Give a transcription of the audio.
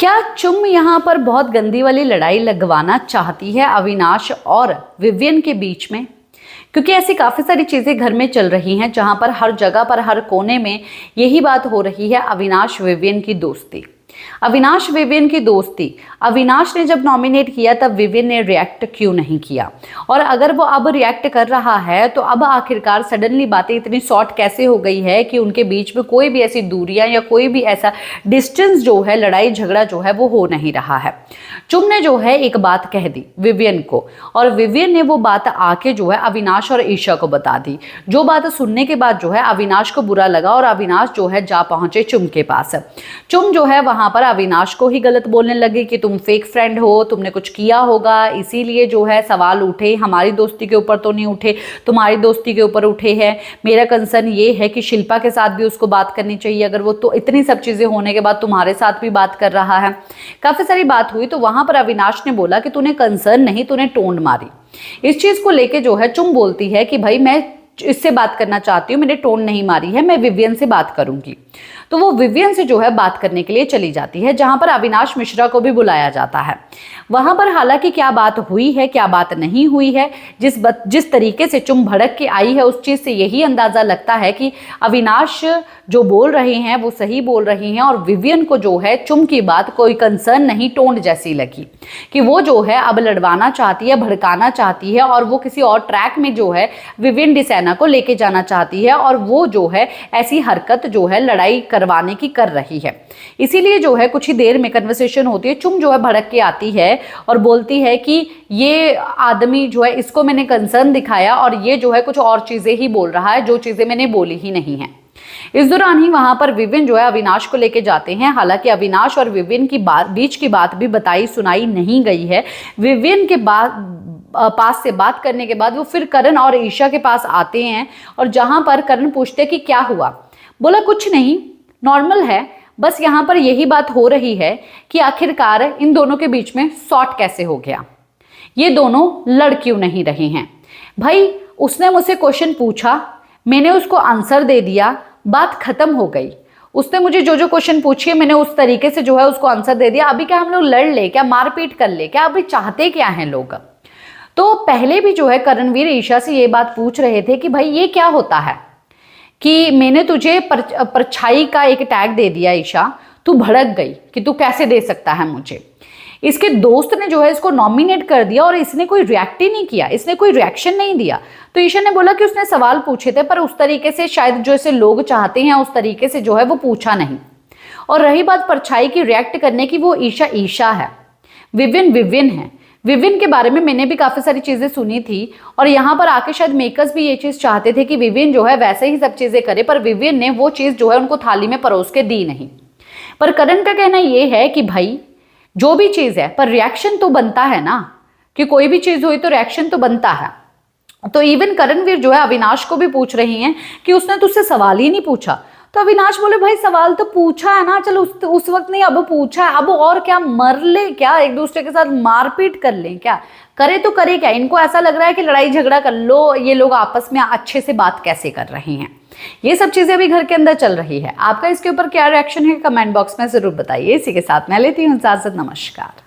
क्या चुम यहाँ पर बहुत गंदी वाली लड़ाई लगवाना चाहती है अविनाश और विवियन के बीच में? क्योंकि ऐसी काफ़ी सारी चीज़ें घर में चल रही हैं जहाँ पर हर जगह पर हर कोने में यही बात हो रही है, अविनाश विवियन की दोस्ती। अविनाश विवियन की दोस्ती, अविनाश ने जब नॉमिनेट किया तब विवियन ने रिएक्ट क्यों नहीं किया, और अगर वो अब रिएक्ट कर रहा है तो अब आखिरकार सडनली बातें इतनी शॉर्ट कैसे हो गई है कि उनके बीच में कोई भी ऐसी दूरियां या कोई भी ऐसा डिस्टेंस जो है, लड़ाई झगड़ा जो है वो हो नहीं रहा है। चुम ने जो है एक बात कह दी विवियन को, और विवियन ने वो बात आके जो है अविनाश और ईशा को बता दी। जो बात सुनने के बाद जो है अविनाश को बुरा लगा और अविनाश जो है जा पहुंचे चुम के पास। चुम जो है वहां पर अविनाश को ही गलत बोलने लगे कि तुम फेक फ्रेंड हो, तुमने कुछ किया होगा, इसीलिए जो है सवाल उठे, हमारी दोस्ती के ऊपर तो नहीं उठे, तुम्हारी दोस्ती के ऊपर उठे हैं। मेरा कंसर्न ये है कि शिल्पा के साथ भी उसको बात करनी चाहिए, अगर वो तो इतनी सब चीजें होने के बाद तुम्हारे साथ भी बात कर रहा है। काफी सारी बात हुई तो वहां पर अविनाश ने बोला कि तूने कंसर्न नहीं, तूने टोन मारी। इस चीज को लेके जो है चुम बोलती है कि भाई मैं इससे बात करना चाहती हूँ, मैंने टोन नहीं मारी है, मैं विवियन से बात करूंगी। तो वो विवियन से जो है बात करने के लिए चली जाती है, जहां पर अविनाश मिश्रा को भी बुलाया जाता है। वहां पर हालांकि क्या बात हुई है क्या बात नहीं हुई है, जिस तरीके से चुम भड़क के आई है उस चीज से यही अंदाजा लगता है कि अविनाश जो बोल रहे हैं वो सही बोल रही हैं, और विवियन को जो है चुम की बात कोई कंसर्न नहीं, टोन जैसी लगी कि वो जो है अब लड़वाना चाहती है, भड़काना चाहती है, और वो किसी और ट्रैक में जो है विवियन डिसैना को लेके जाना चाहती है, और वो जो है ऐसी हरकत जो है लड़ाई करवाने की कर रही है। इसीलिए जो है कुछ ही देर में कन्वर्सेशन होती है, चुम जो है भड़क के आती है और बोलती है कि ये आदमी जो है इसको मैंने कंसर्न दिखाया और ये जो है कुछ और चीजें ही बोल रहा है, जो चीजें मैंने बोली ही नहीं है। इस दौरान ही वहां पर विवियन जो है अविनाश को लेके जाते हैं। हालांकि अविनाश और विवियन की बीच की बात भी बताई सुनाई नहीं गई है। विवियन के पास से बात करने के बाद वो फिर करण और ईशा के पास आते हैं, और जहां पर करण पूछते कि क्या हुआ, बोला कुछ नहीं, नॉर्मल है, बस यहाँ पर यही बात हो रही है कि आखिरकार इन दोनों के बीच में शॉर्ट कैसे हो गया, ये दोनों लड़ क्यों नहीं रहे हैं। भाई उसने मुझसे क्वेश्चन पूछा, मैंने उसको आंसर दे दिया, बात खत्म हो गई। उसने मुझे जो जो क्वेश्चन पूछे मैंने उस तरीके से जो है उसको आंसर दे दिया। अभी क्या हम लोग लड़ ले, क्या मारपीट कर ले, क्या अभी चाहते क्या हैं लोग? तो पहले भी जो है करणवीर ईशा से ये बात पूछ रहे थे कि भाई ये क्या होता है कि मैंने तुझे परछाई का एक टैग दे दिया ईशा, तू भड़क गई कि तू कैसे दे सकता है मुझे। इसके दोस्त ने जो है इसको नॉमिनेट कर दिया और इसने कोई रिएक्ट ही नहीं किया, इसने कोई रिएक्शन नहीं दिया। तो ईशा ने बोला कि उसने सवाल पूछे थे पर उस तरीके से शायद जो इसे लोग चाहते हैं उस तरीके से जो है वो पूछा नहीं। और रही बात परछाई की रिएक्ट करने की, वो ईशा है, विवियन है। विवियन के बारे में मैंने भी काफ़ी सारी चीज़ें सुनी थी, और यहाँ पर आके शायद मेकर्स भी ये चीज़ चाहते थे कि विवियन जो है वैसे ही सब चीज़ें करे, पर विवियन ने वो चीज़ जो है उनको थाली में परोस के दी नहीं। पर करण का कहना ये है कि भाई जो भी चीज़ है पर रिएक्शन तो बनता है ना, कि कोई भी चीज़ हुई तो रिएक्शन तो बनता है। तो इवन करणवीर जो है अविनाश को भी पूछ रही हैं कि उसने तुझसे सवाल ही नहीं पूछा। तो अविनाश बोले भाई सवाल तो पूछा है ना, चलो उस वक्त नहीं, अब पूछा है, अब और क्या मर ले क्या, एक दूसरे के साथ मारपीट कर ले क्या, करे तो करे क्या। इनको ऐसा लग रहा है कि लड़ाई झगड़ा कर लो, ये लोग आपस में अच्छे से बात कैसे कर रहे हैं। ये सब चीजें अभी घर के अंदर चल रही है। आपका इसके ऊपर क्या रिएक्शन है कमेंट बॉक्स में जरूर बताइए। इसी के साथ मैं लेती हूँ इजाजत, नमस्कार।